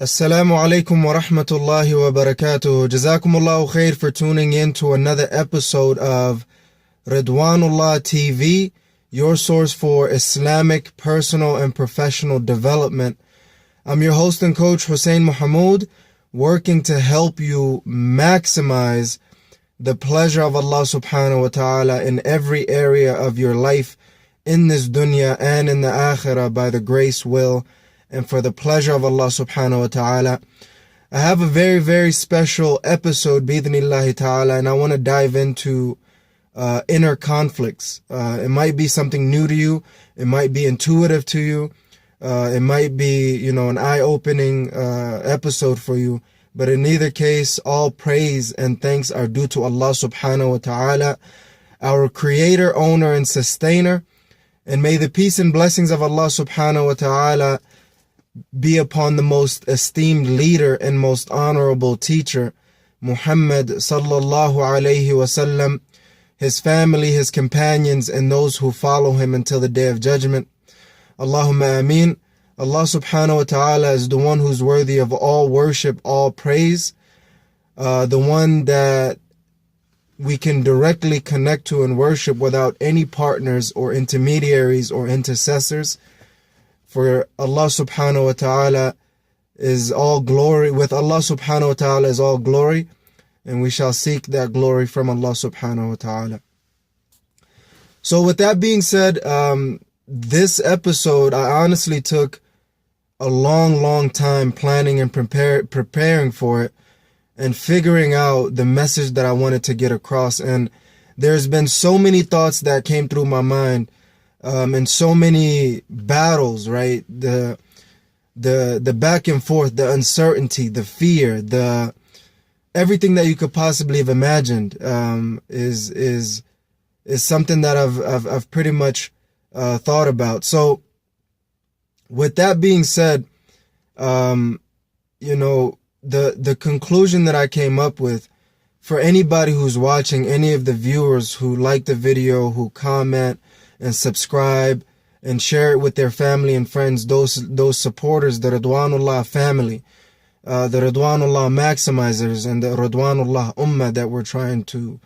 Assalamu alaikum wa rahmatullahi wa barakatuh. Jazakumullahu khair for tuning in to another episode of Ridwanullah TV, your source for Islamic personal and professional development. I'm your host and coach Hussein Muhammad, working to help you maximize the pleasure of Allah subhanahu wa ta'ala in every area of your life, in this dunya and in the akhirah, by the grace, will, and for the pleasure of Allah subhanahu wa ta'ala. I have a very, very special episode, bi'idhnillahi ta'ala, and I want to dive into inner conflicts. It might be something new to you. It might be intuitive to you. It might be, an eye-opening episode for you. But in either case, all praise and thanks are due to Allah subhanahu wa ta'ala, our creator, owner, and sustainer. And may the peace and blessings of Allah subhanahu wa ta'ala be upon the most esteemed leader and most honorable teacher, Muhammad sallallahu alayhi wasallam, his family, his companions, and those who follow him until the day of judgment. Allahumma ameen. Allah subhanahu wa ta'ala is the one who's worthy of all worship, all praise, the one that we can directly connect to and worship without any partners or intermediaries or intercessors. For Allah subhanahu wa ta'ala is all glory. With Allah subhanahu wa ta'ala is all glory. And we shall seek that glory from Allah subhanahu wa ta'ala. So with that being said, this episode, I honestly took a long time planning and preparing for it and figuring out the message that I wanted to get across. And there's been so many thoughts that came through my mind. And so many battles, right? The back and forth, the uncertainty, the fear, the everything that you could possibly have imagined is something that I've pretty much thought about. So with that being said, the conclusion that I came up with for anybody who's watching, any of the viewers who like the video, who comment and subscribe and share it with their family and friends, those supporters, the Ridwanullah family, the Ridwanullah maximizers, and the Ridwanullah ummah that we're trying to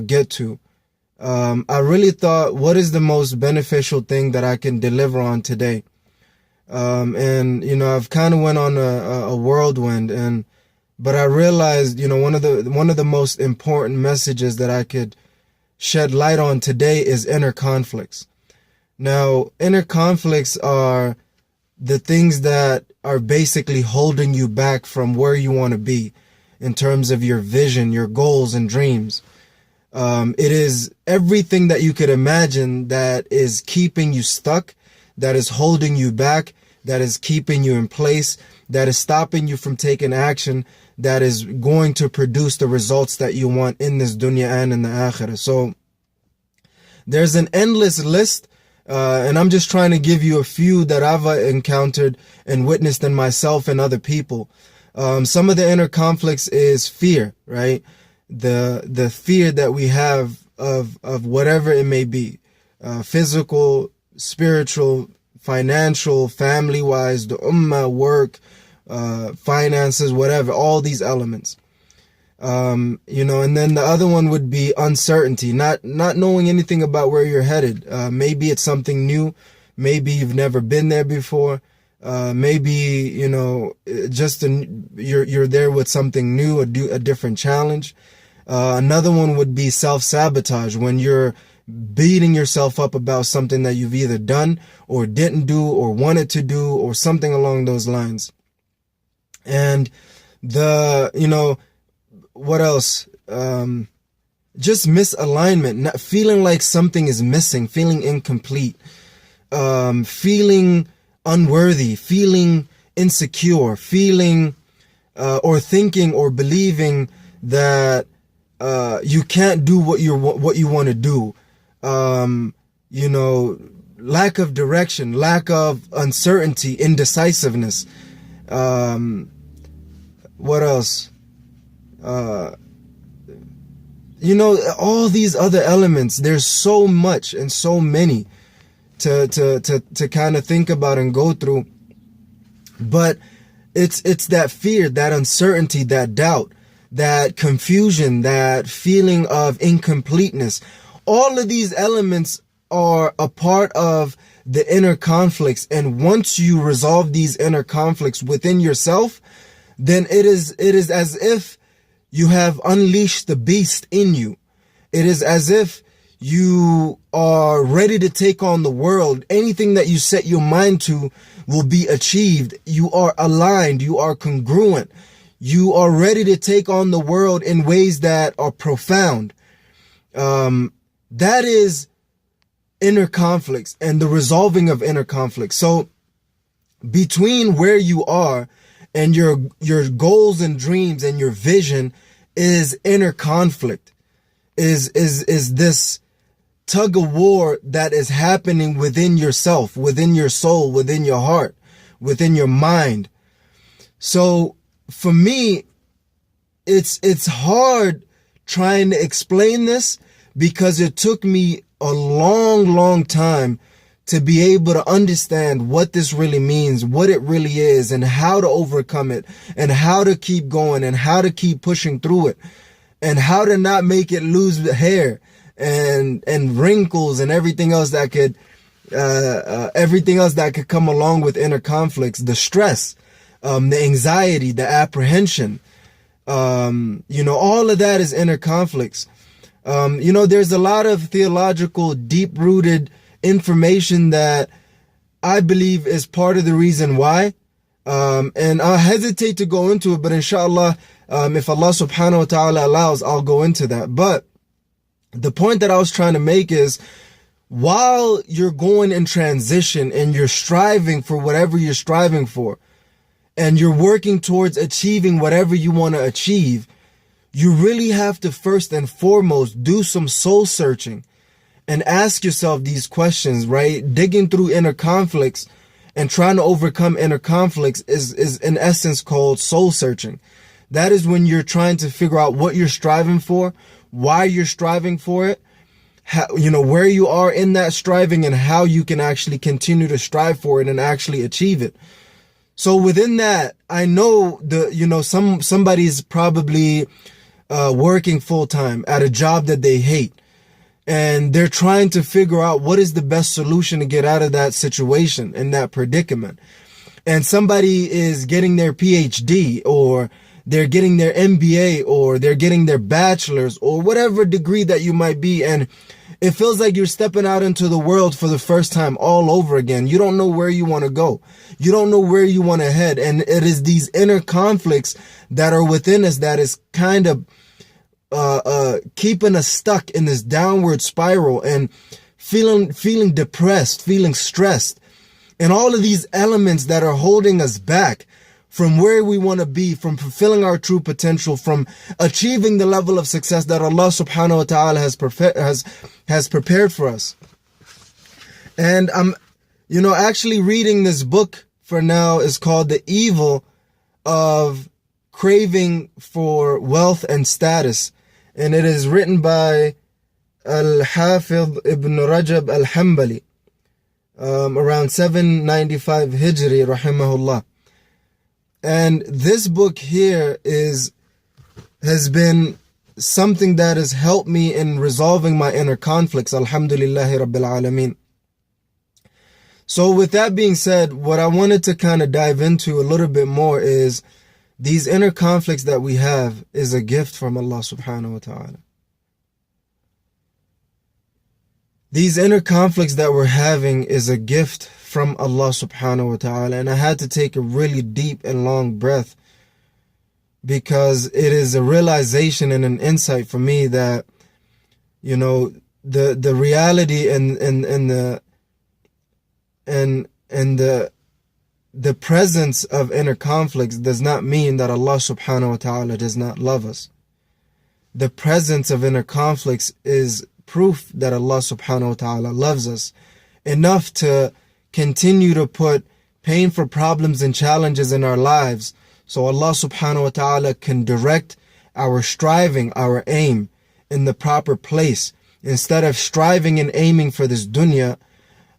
get to. I really thought, what is the most beneficial thing that I can deliver on today? I've kind of went on a whirlwind, but I realized, one of the most important messages that I could shed light on today is inner conflicts. Now, inner conflicts are the things that are basically holding you back from where you want to be in terms of your vision, your goals and dreams. It is everything that you could imagine that is keeping you stuck, that is holding you back, that is keeping you in place, that is stopping you from taking action, that is going to produce the results that you want in this dunya and in the akhirah. So there's an endless list, and I'm just trying to give you a few that I've encountered and witnessed in myself and other people. Some of the inner conflicts is fear, right? The fear that we have of whatever it may be, physical, spiritual, financial, family-wise, the ummah, work, finances, whatever, all these elements. And then the other one would be uncertainty, not knowing anything about where you're headed. Maybe it's something new. Maybe you've never been there before. Maybe, you're there with something new, a different challenge. Another one would be self-sabotage, when you're beating yourself up about something that you've either done or didn't do or wanted to do or something along those lines. And what else? Just misalignment, feeling like something is missing, feeling incomplete, feeling unworthy, feeling insecure, feeling or thinking or believing that you can't do what you want to do. Lack of direction, lack of uncertainty, indecisiveness. What else? All these other elements. There's so much and so many to kind of think about and go through. But It's that fear, that uncertainty, that doubt, that confusion, that feeling of incompleteness. All of these elements are a part of the inner conflicts. And once you resolve these inner conflicts within yourself, then it is as if you have unleashed the beast in you. It is as if you are ready to take on the world. Anything that you set your mind to will be achieved. You are aligned. You are congruent. You are ready to take on the world in ways that are profound. That is inner conflicts and the resolving of inner conflicts. So between where you are and your goals and dreams and your vision is inner conflict, is this tug of war that is happening within yourself, within your soul, within your heart, within your mind. So for me, it's hard trying to explain this, because it took me a long time to be able to understand what this really means, what it really is, and how to overcome it, and how to keep going, and how to keep pushing through it, and how to not make it lose the hair and wrinkles and everything else that could come along with inner conflicts, the stress, the anxiety, the apprehension, all of that is inner conflicts. There's a lot of theological, deep-rooted information that I believe is part of the reason why. And I hesitate to go into it, but inshallah, if Allah subhanahu wa ta'ala allows, I'll go into that. But the point that I was trying to make is, while you're going in transition and you're striving for whatever you're striving for, and you're working towards achieving whatever you want to achieve, you really have to first and foremost do some soul searching and ask yourself these questions, right? Digging through inner conflicts and trying to overcome inner conflicts is in essence called soul searching. That is when you're trying to figure out what you're striving for, why you're striving for it, where you are in that striving, and how you can actually continue to strive for it and actually achieve it. So within that, I know somebody's probably working full time at a job that they hate, and they're trying to figure out what is the best solution to get out of that situation and that predicament. And somebody is getting their PhD, or they're getting their MBA, or they're getting their bachelor's, or whatever degree that you might be. And it feels like you're stepping out into the world for the first time all over again. You don't know where you want to go. You don't know where you want to head. And it is these inner conflicts that are within us that is kind of keeping us stuck in this downward spiral and feeling depressed, feeling stressed, and all of these elements that are holding us back from where we want to be, from fulfilling our true potential, from achieving the level of success that Allah subhanahu wa ta'ala has prepared for us. And I'm actually reading this book for now. Is called The Evil of Craving for Wealth and Status. And it is written by Al-Hafidh Ibn Rajab Al-Hanbali, around 795 Hijri, rahimahullah. And this book here has been something that has helped me in resolving my inner conflicts. Alhamdulillahi Rabbil Alameen. So with that being said, what I wanted to kind of dive into a little bit more is these inner conflicts that we have is a gift from Allah subhanahu wa ta'ala. These inner conflicts that we're having is a gift from Allah subhanahu wa ta'ala. And I had to take a really deep and long breath, because it is a realization and an insight for me that, the reality and the presence of inner conflicts does not mean that Allah subhanahu wa ta'ala does not love us. The presence of inner conflicts is proof that Allah subhanahu wa ta'ala loves us enough to continue to put painful problems and challenges in our lives, so Allah subhanahu wa ta'ala can direct our striving, our aim in the proper place. Instead of striving and aiming for this dunya,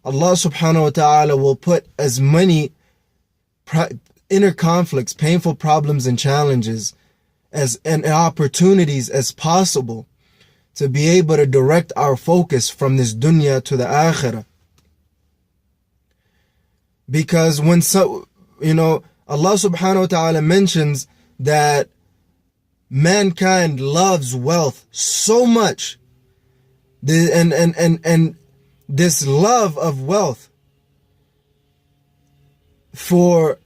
Allah subhanahu wa ta'ala will put as many inner conflicts, painful problems and challenges and opportunities as possible to be able to direct our focus from this dunya to the akhirah. Because when Allah subhanahu wa ta'ala mentions that mankind loves wealth so much, and this love of wealth for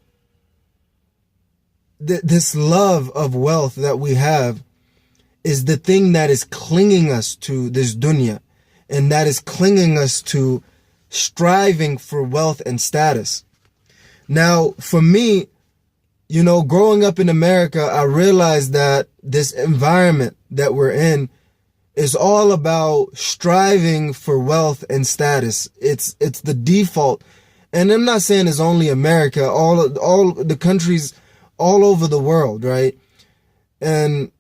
this love of wealth that we have is the thing that is clinging us to this dunya, and that is clinging us to striving for wealth and status. Now, for me, growing up in America, I realized that this environment that we're in is all about striving for wealth and status. It's the default. And I'm not saying it's only America, all the countries all over the world, right? And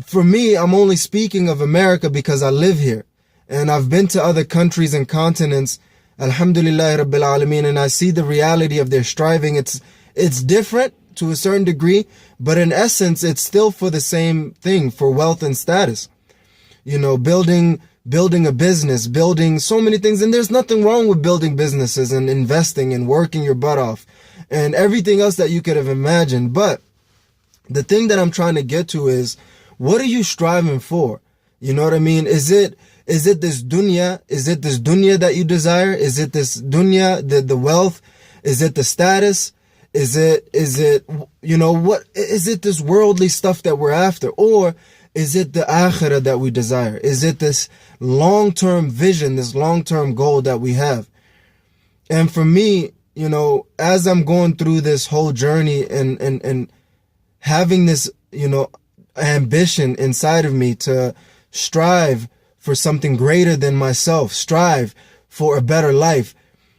for me, I'm only speaking of America because I live here. And I've been to other countries and continents, alhamdulillah rabbil alameen, and I see the reality of their striving. It's different to a certain degree, but in essence, it's still for the same thing, for wealth and status. Building a business, building so many things. And there's nothing wrong with building businesses and investing and working your butt off and everything else that you could have imagined. But the thing that I'm trying to get to is, what are you striving for? You know what I mean? Is it this dunya? Is it this dunya that you desire? Is it this dunya, the wealth? Is it the status? Is it what is it, this worldly stuff that we're after? Or is it the akhirah that we desire? Is it this long-term vision, this long-term goal that we have? And for me, as I'm going through this whole journey and having this, ambition inside of me to strive for something greater than myself, strive for a better life,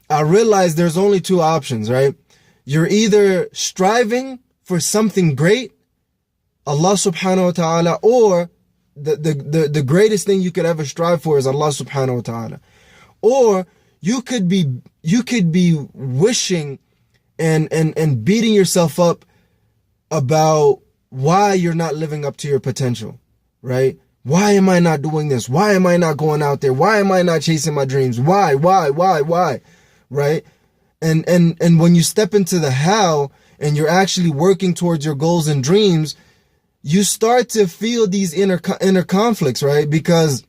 I realize there's only two options, right? You're either striving for something great, Allah subhanahu wa ta'ala, or the greatest thing you could ever strive for is Allah subhanahu wa ta'ala. Or you could be wishing and beating yourself up about why you're not living up to your potential, right? Why am I not doing this? Why am I not going out there? Why am I not chasing my dreams? Why, right? And when you step into the how and you're actually working towards your goals and dreams, you start to feel these inner conflicts, right? Because,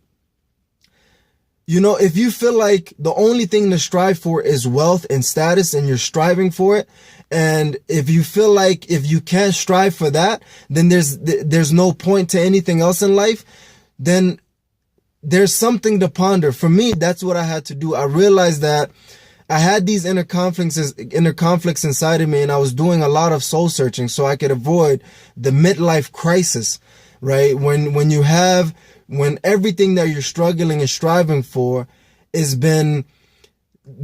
if you feel like the only thing to strive for is wealth and status and you're striving for it, and if you feel like if you can't strive for that, then there's no point to anything else in life, then there's something to ponder. For me, that's what I had to do. I realized that I had these inner conflicts inside of me, and I was doing a lot of soul searching so I could avoid the midlife crisis, right? When everything that you're struggling and striving for has been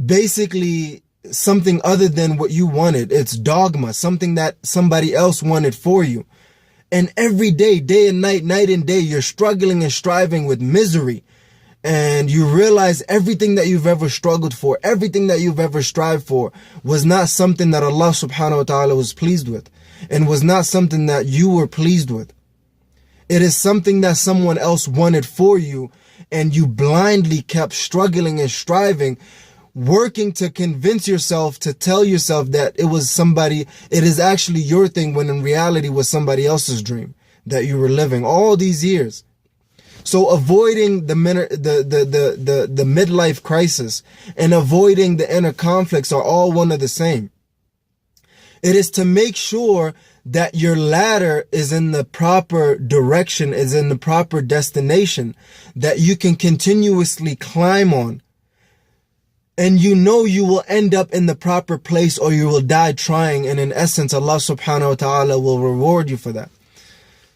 basically something other than what you wanted. It's dogma, something that somebody else wanted for you. And every day and night and day, you're struggling and striving with misery. And you realize everything that you've ever struggled for, everything that you've ever strived for was not something that Allah subhanahu wa ta'ala was pleased with, and was not something that you were pleased with. It is something that someone else wanted for you, and you blindly kept struggling and striving, working to convince yourself, to tell yourself that it is actually your thing, when in reality was somebody else's dream that you were living all these years. So avoiding the midlife crisis and avoiding the inner conflicts are all one of the same. It is to make sure that your ladder is in the proper direction, is in the proper destination that you can continuously climb on. And you will end up in the proper place, or you will die trying. And in essence, Allah subhanahu wa ta'ala will reward you for that.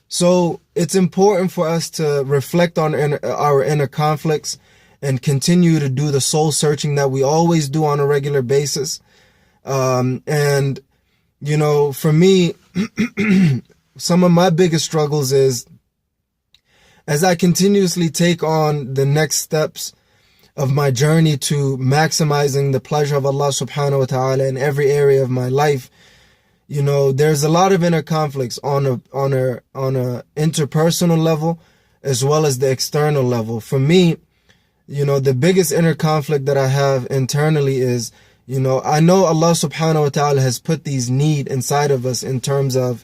So it's important for us to reflect on our inner conflicts and continue to do the soul searching that we always do on a regular basis. And, for me, some of my biggest struggles is, as I continuously take on the next steps of my journey to maximizing the pleasure of Allah subhanahu wa ta'ala in every area of my life, there's a lot of inner conflicts on a interpersonal level as well as the external level. For me, the biggest inner conflict that I have internally is, I know Allah subhanahu wa ta'ala has put these needs inside of us in terms of,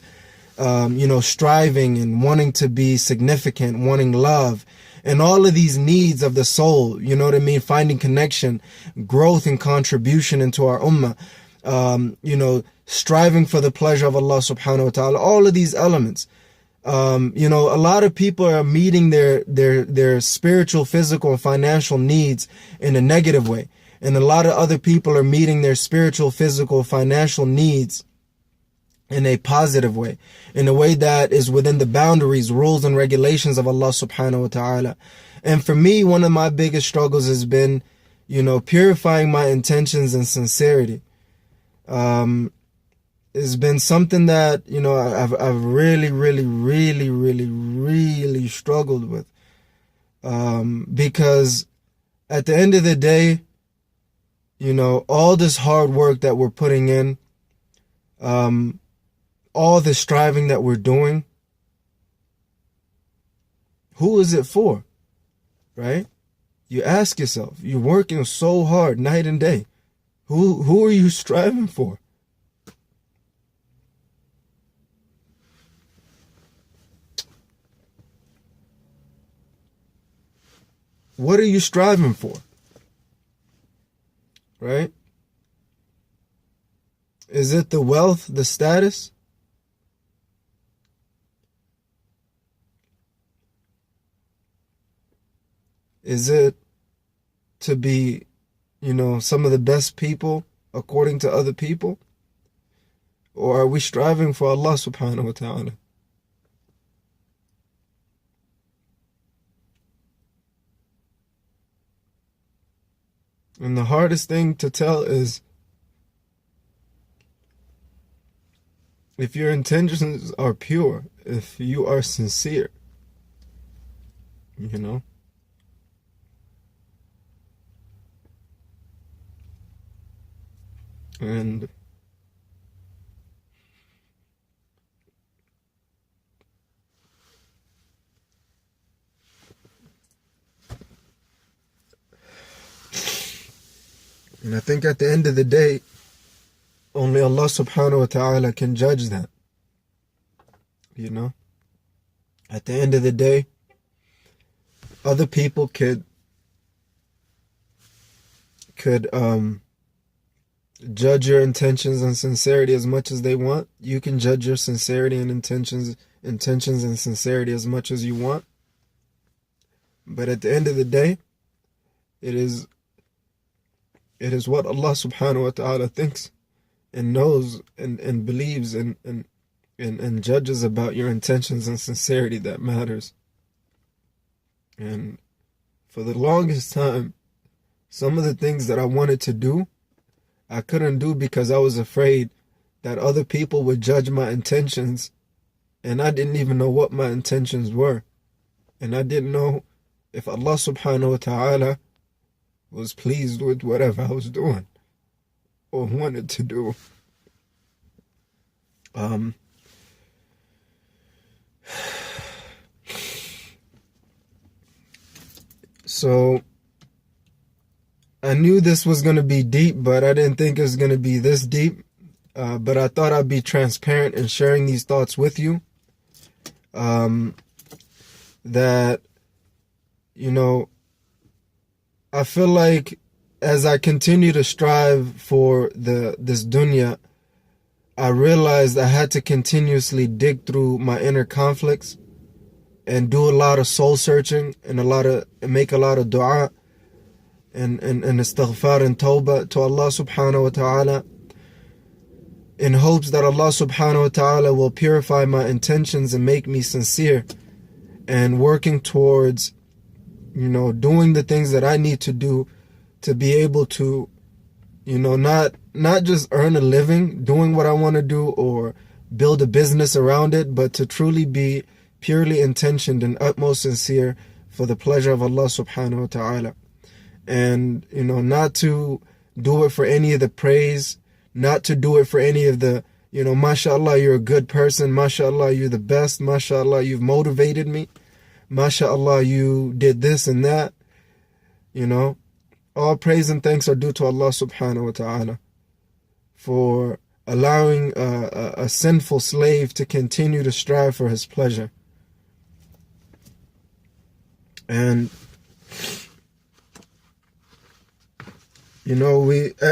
striving and wanting to be significant, wanting love, and all of these needs of the soul, finding connection, growth and contribution into our ummah, striving for the pleasure of Allah subhanahu wa ta'ala, all of these elements. A lot of people are meeting their spiritual, physical, and financial needs in a negative way. And a lot of other people are meeting their spiritual, physical, financial needs in a positive way, in a way that is within the boundaries, rules, and regulations of Allah subhanahu wa ta'ala. And for me, one of my biggest struggles has been, purifying my intentions and sincerity. It's been something that, I've really, really, really, really, really struggled with. Because at the end of the day, all this hard work that we're putting in, all the striving that we're doing, who is it for? Right? You ask yourself, you're working so hard night and day. Who are you striving for? What are you striving for? Right? Is it the wealth, the status? Is it to be, some of the best people according to other people? Or are we striving for Allah subhanahu wa ta'ala? And the hardest thing to tell is if your intentions are pure, if you are sincere, And I think at the end of the day, only Allah subhanahu wa ta'ala can judge that. At the end of the day, other people could judge your intentions and sincerity as much as they want. You can judge your sincerity and intentions and sincerity as much as you want. But at the end of the day, it is what Allah subhanahu wa ta'ala thinks and knows and believes and judges about your intentions and sincerity that matters. And for the longest time, some of the things that I wanted to do, I couldn't do because I was afraid that other people would judge my intentions, and I didn't even know what my intentions were. And I didn't know if Allah subhanahu wa ta'ala was pleased with whatever I was doing or wanted to do. So I knew this was going to be deep, but I didn't think it was going to be this deep. But I thought I'd be transparent in sharing these thoughts with you. That, I feel like as I continue to strive for this dunya, I realized I had to continuously dig through my inner conflicts and do a lot of soul searching and make a lot of dua and istighfar and tawbah to Allah subhanahu wa ta'ala, in hopes that Allah subhanahu wa ta'ala will purify my intentions and make me sincere, and working towards doing the things that I need to do to be able to not just earn a living doing what I want to do or build a business around it, but to truly be purely intentioned and utmost sincere for the pleasure of Allah subhanahu wa ta'ala. And not to do it for any of the praise, not to do it for any of the mashallah, you're a good person, mashallah, you're the best, mashallah, you've motivated me, mashallah, you did this and that. All praise and thanks are due to Allah subhanahu wa ta'ala for allowing a sinful slave to continue to strive for his pleasure. And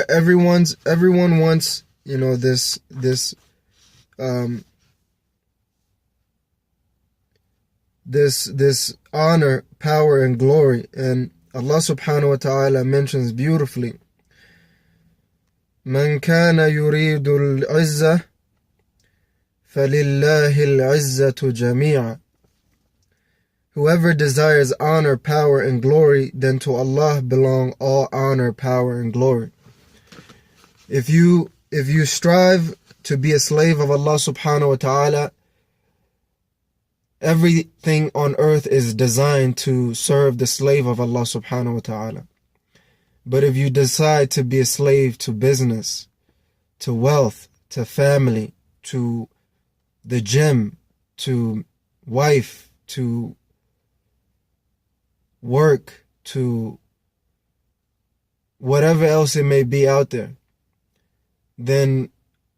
everyone wants this honor, power, and glory. And Allah subhanahu wa ta'ala mentions beautifully, Man kana yuridu al-'izza falillahi al-'izzatu jami'a. Whoever desires honor, power, and glory, then to Allah belong all honor, power, and glory. If you strive to be a slave of Allah subhanahu wa ta'ala, everything on earth is designed to serve the slave of Allah subhanahu wa ta'ala. But if you decide to be a slave to business, to wealth, to family, to the gym, to wife, to work, to whatever else it may be out there, then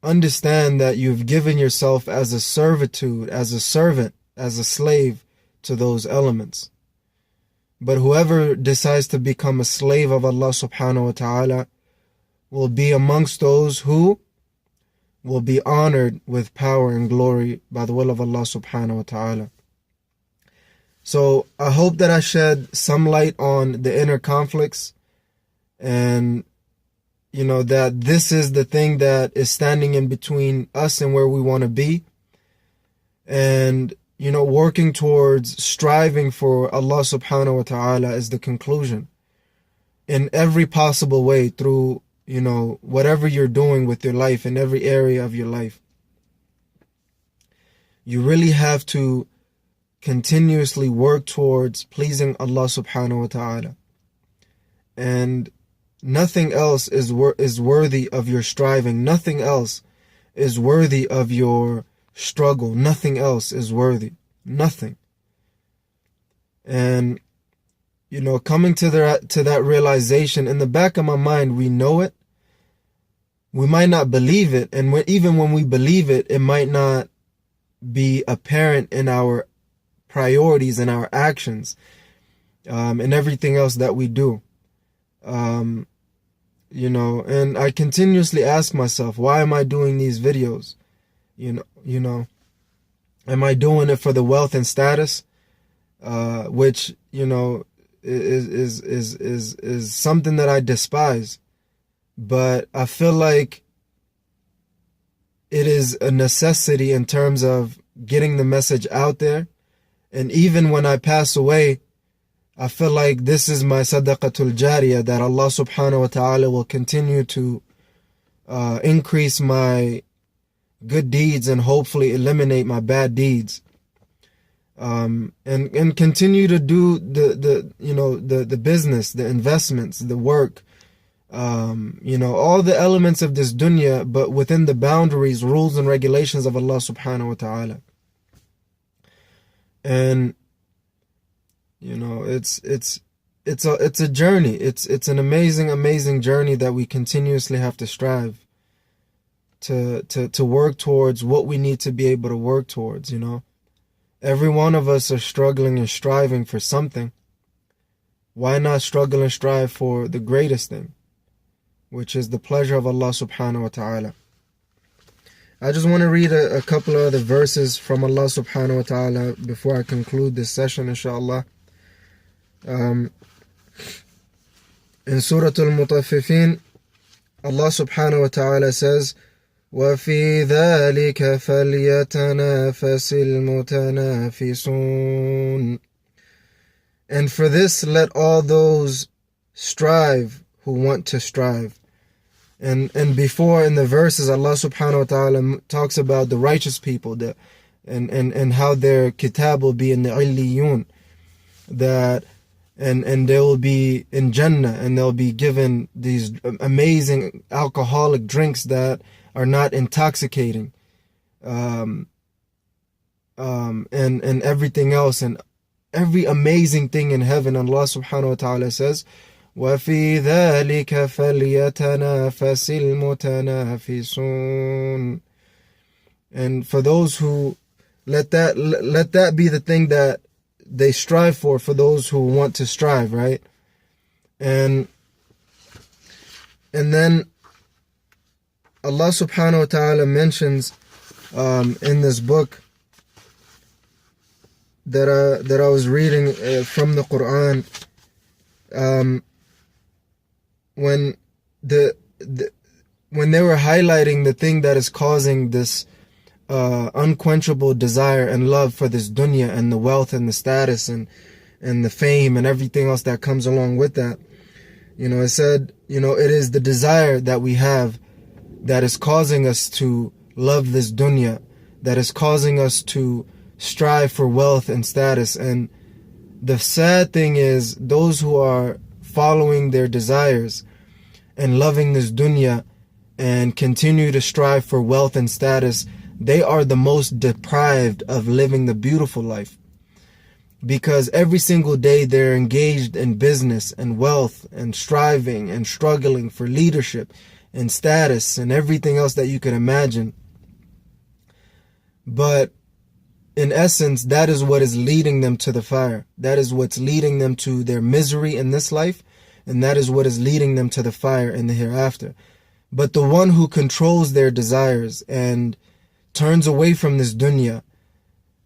understand that you've given yourself as a servitude, as a servant, as a slave to those elements. But whoever decides to become a slave of Allah subhanahu wa ta'ala will be amongst those who will be honored with power and glory by the will of Allah subhanahu wa ta'ala. So I hope that I shed some light on the inner conflicts, and that this is the thing that is standing in between us and where we want to be. And working towards striving for Allah subhanahu wa ta'ala is the conclusion in every possible way, through, whatever you're doing with your life, in every area of your life. You really have to continuously work towards pleasing Allah subhanahu wa ta'ala. And nothing else is worthy of your striving. Nothing else is worthy of your struggle. Nothing else is worthy. Nothing. And coming to that realization, in the back of my mind, we know it. We might not believe it, and even when we believe it, it might not be apparent in our priorities and our actions, and everything else that we do. And I continuously ask myself, why am I doing these videos? Am I doing it for the wealth and status, which is something that I despise? But I feel like it is a necessity in terms of getting the message out there. And even when I pass away, I feel like this is my sadaqatul jariyah, that Allah subhanahu wa ta'ala will continue to increase my good deeds and hopefully eliminate my bad deeds, and continue to do the business, the investments, the work, all the elements of this dunya, but within the boundaries, rules, and regulations of Allah subhanahu wa ta'ala. And it's a journey. It's an amazing journey that we continuously have to strive to work towards what we need to be able to work towards. Every one of us are struggling and striving for something. Why not struggle and strive for the greatest thing, which is the pleasure of Allah subhanahu wa ta'ala? I just want to read a couple of other verses from Allah subhanahu wa ta'ala before I conclude this session, inshallah. In Surah Al-Mutaffifin, Allah subhanahu wa ta'ala says, وَفِي ذَلِكَ فَلْيَتَنَافَسِ الْمُتَنَافِسُونَ. And for this let all those strive who want to strive. And before in the verses, Allah subhanahu wa ta'ala talks about the righteous people, and how their kitab will be in the illiyun, and they will be in Jannah, and they'll be given these amazing alcoholic drinks that are not intoxicating, and everything else, and every amazing thing in heaven. Allah subhanahu wa ta'ala says, وَفِي ذَلِكَ فَلْيَتَنَافَسِ الْمُتَنَافِسُونَ. And for those who let that be the thing that they strive for those who want to strive, right? And then Allah subhanahu wa ta'ala mentions in this book that I was reading from the Quran, when when they were highlighting the thing that is causing this unquenchable desire and love for this dunya and the wealth and the status and the fame and everything else that comes along with that. It said, it is the desire that we have that is causing us to love this dunya, that is causing us to strive for wealth and status. And the sad thing is, those who are following their desires and loving this dunya and continue to strive for wealth and status, they are the most deprived of living the beautiful life. Because every single day they're engaged in business and wealth and striving and struggling for leadership and status and everything else that you can imagine. But in essence, that is what is leading them to the fire. That is what's leading them to their misery in this life, and that is what is leading them to the fire in the hereafter. But the one who controls their desires and turns away from this dunya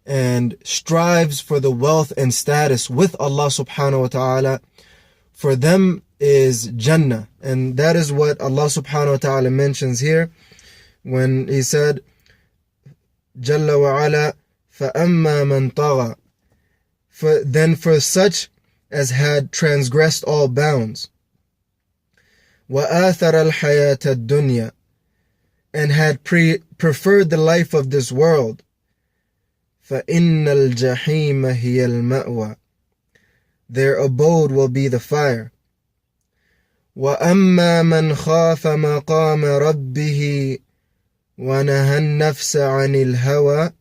and strives for the wealth and status with Allah subhanahu wa ta'ala, for them is Jannah. And that is what Allah subhanahu wa ta'ala mentions here when He said, Jalla wa ala, فَأَمَّا مَنْ طَغَى. Then for such as had transgressed all bounds, وَآثَرَ الْحَيَاةَ الدُّنْيَا, and had preferred the life of this world, فَإِنَّ الْجَحِيمَ هِيَ الْمَأْوَى, their abode will be the fire. وَأَمَّا مَنْ خَافَ مَقَامَ رَبِّهِ وَنَهَى النَّفْسَ عَنِ الْهَوَى.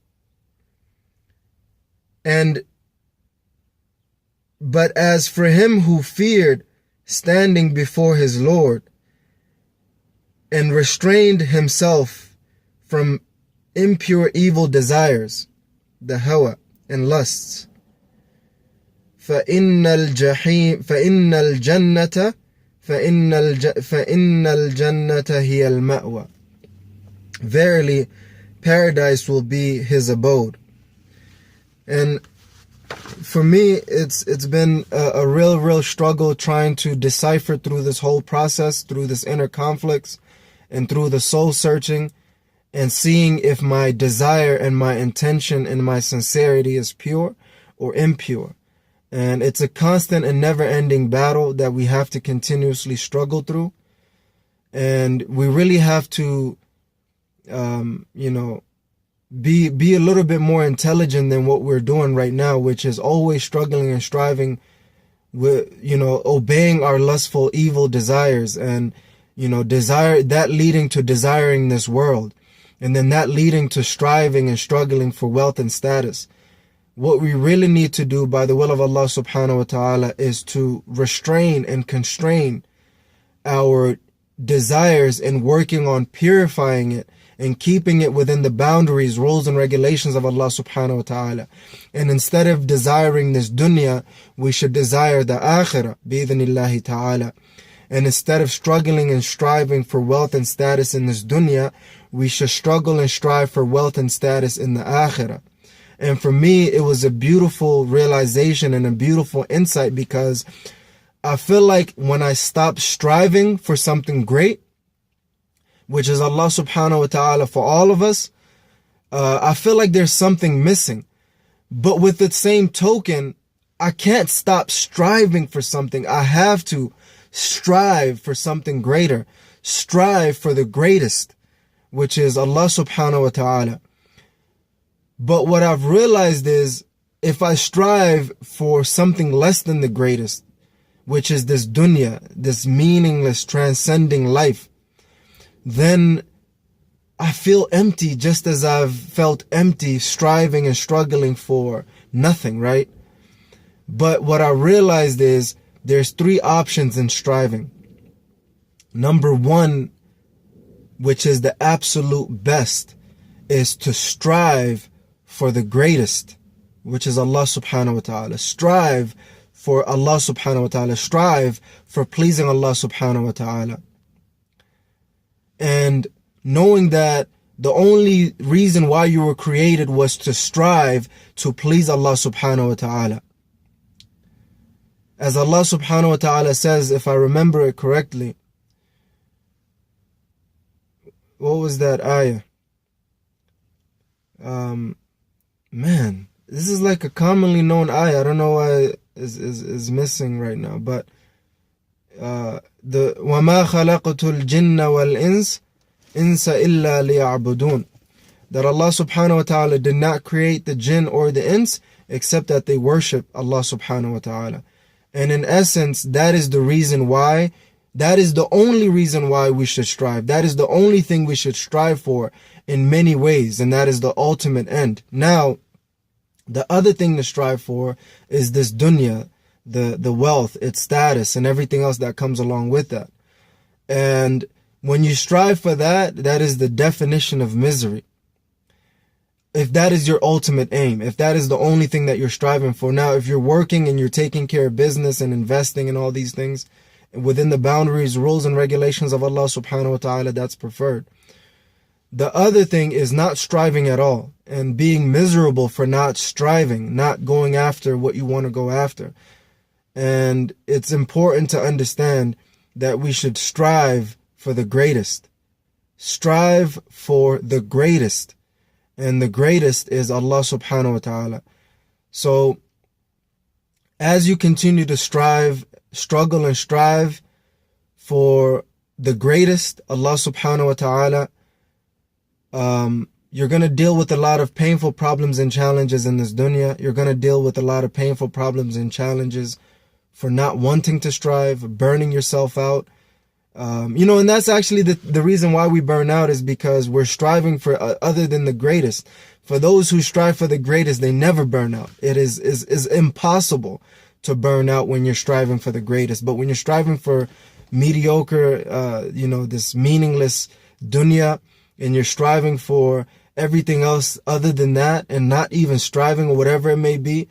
But as for him who feared standing before his Lord and restrained himself from impure evil desires, the hawa and lusts, فَإِنَّ الْجَنَّةَ هِيَ الْمَأْوَى. Verily, paradise will be his abode. And for me, it's been a real struggle trying to decipher through this whole process, through this inner conflicts, and through the soul searching, and seeing if my desire and my intention and my sincerity is pure or impure. And it's a constant and never-ending battle that we have to continuously struggle through. And we really have to, be a little bit more intelligent than what we're doing right now, which is always struggling and striving with, obeying our lustful, evil desires, and, desire that leading to desiring this world, and then that leading to striving and struggling for wealth and status. What we really need to do by the will of Allah subhanahu wa ta'ala is to restrain and constrain our desires and working on purifying it and keeping it within the boundaries, rules and regulations of Allah subhanahu wa ta'ala. And instead of desiring this dunya, we should desire the akhirah, bi-idhnillahi ta'ala. And instead of struggling and striving for wealth and status in this dunya, we should struggle and strive for wealth and status in the akhirah. And for me, it was a beautiful realization and a beautiful insight, because I feel like when I stop striving for something great, which is Allah subhanahu wa ta'ala for all of us, I feel like there's something missing. But with the same token, I can't stop striving for something. I have to strive for something greater, strive for the greatest, which is Allah subhanahu wa ta'ala. But what I've realized is, if I strive for something less than the greatest, which is this dunya, this meaningless, transcending life, then I feel empty just as I've felt empty striving and struggling for nothing, right? But what I realized is there's 3 options in striving. Number 1, which is the absolute best, is to strive for the greatest, which is Allah subhanahu wa ta'ala. Strive for Allah subhanahu wa ta'ala. Strive for pleasing Allah subhanahu wa ta'ala. And knowing that the only reason why you were created was to strive to please Allah subhanahu wa ta'ala. As Allah subhanahu wa ta'ala says, if I remember it correctly, what was that ayah? Man, this is like a commonly known ayah. I don't know why it is missing right now. But the وَمَا خَلَقْتُ الْجِنَّ وَالْإِنسَ إِلَّا لِيَعْبُدُونَ, that Allah subhanahu wa ta'ala did not create the jinn or the ins except that they worship Allah subhanahu wa ta'ala. And in essence, that is the reason why, that is the only reason why we should strive. That is the only thing we should strive for in many ways, and that is the ultimate end. Now, the other thing to strive for is this dunya, the wealth, its status, and everything else that comes along with that. And when you strive for that, that is the definition of misery. If that is your ultimate aim, if that is the only thing that you're striving for. Now, if you're working and you're taking care of business and investing and all these things within the boundaries, rules, and regulations of Allah subhanahu wa ta'ala, that's preferred. The other thing is not striving at all and being miserable for not striving, not going after what you want to go after. And it's important to understand that we should strive for the greatest. Strive for the greatest. And the greatest is Allah subhanahu wa ta'ala. So as you continue to struggle and strive for the greatest, Allah subhanahu wa ta'ala, you're going to deal with a lot of painful problems and challenges in this dunya. You're going to deal with a lot of painful problems and challenges for not wanting to strive, burning yourself out. And that's actually the reason why we burn out, is because we're striving for other than the greatest. For those who strive for the greatest, they never burn out. It is impossible to burn out when you're striving for the greatest. But when you're striving for mediocre, this meaningless dunya, and you're striving for everything else other than that, and not even striving or whatever it may be,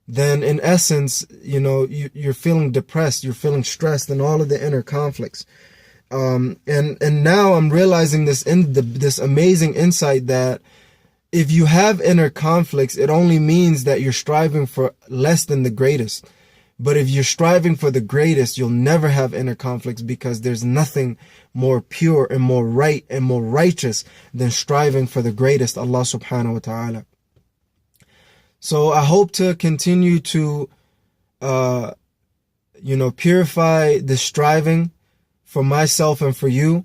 then in essence, you're feeling depressed, you're feeling stressed, and all of the inner conflicts. And now I'm realizing this amazing insight that if you have inner conflicts, it only means that you're striving for less than the greatest. But if you're striving for the greatest, you'll never have inner conflicts, because there's nothing more pure and more right and more righteous than striving for the greatest, Allah subhanahu wa ta'ala. So I hope to continue to, purify the striving for myself and for you.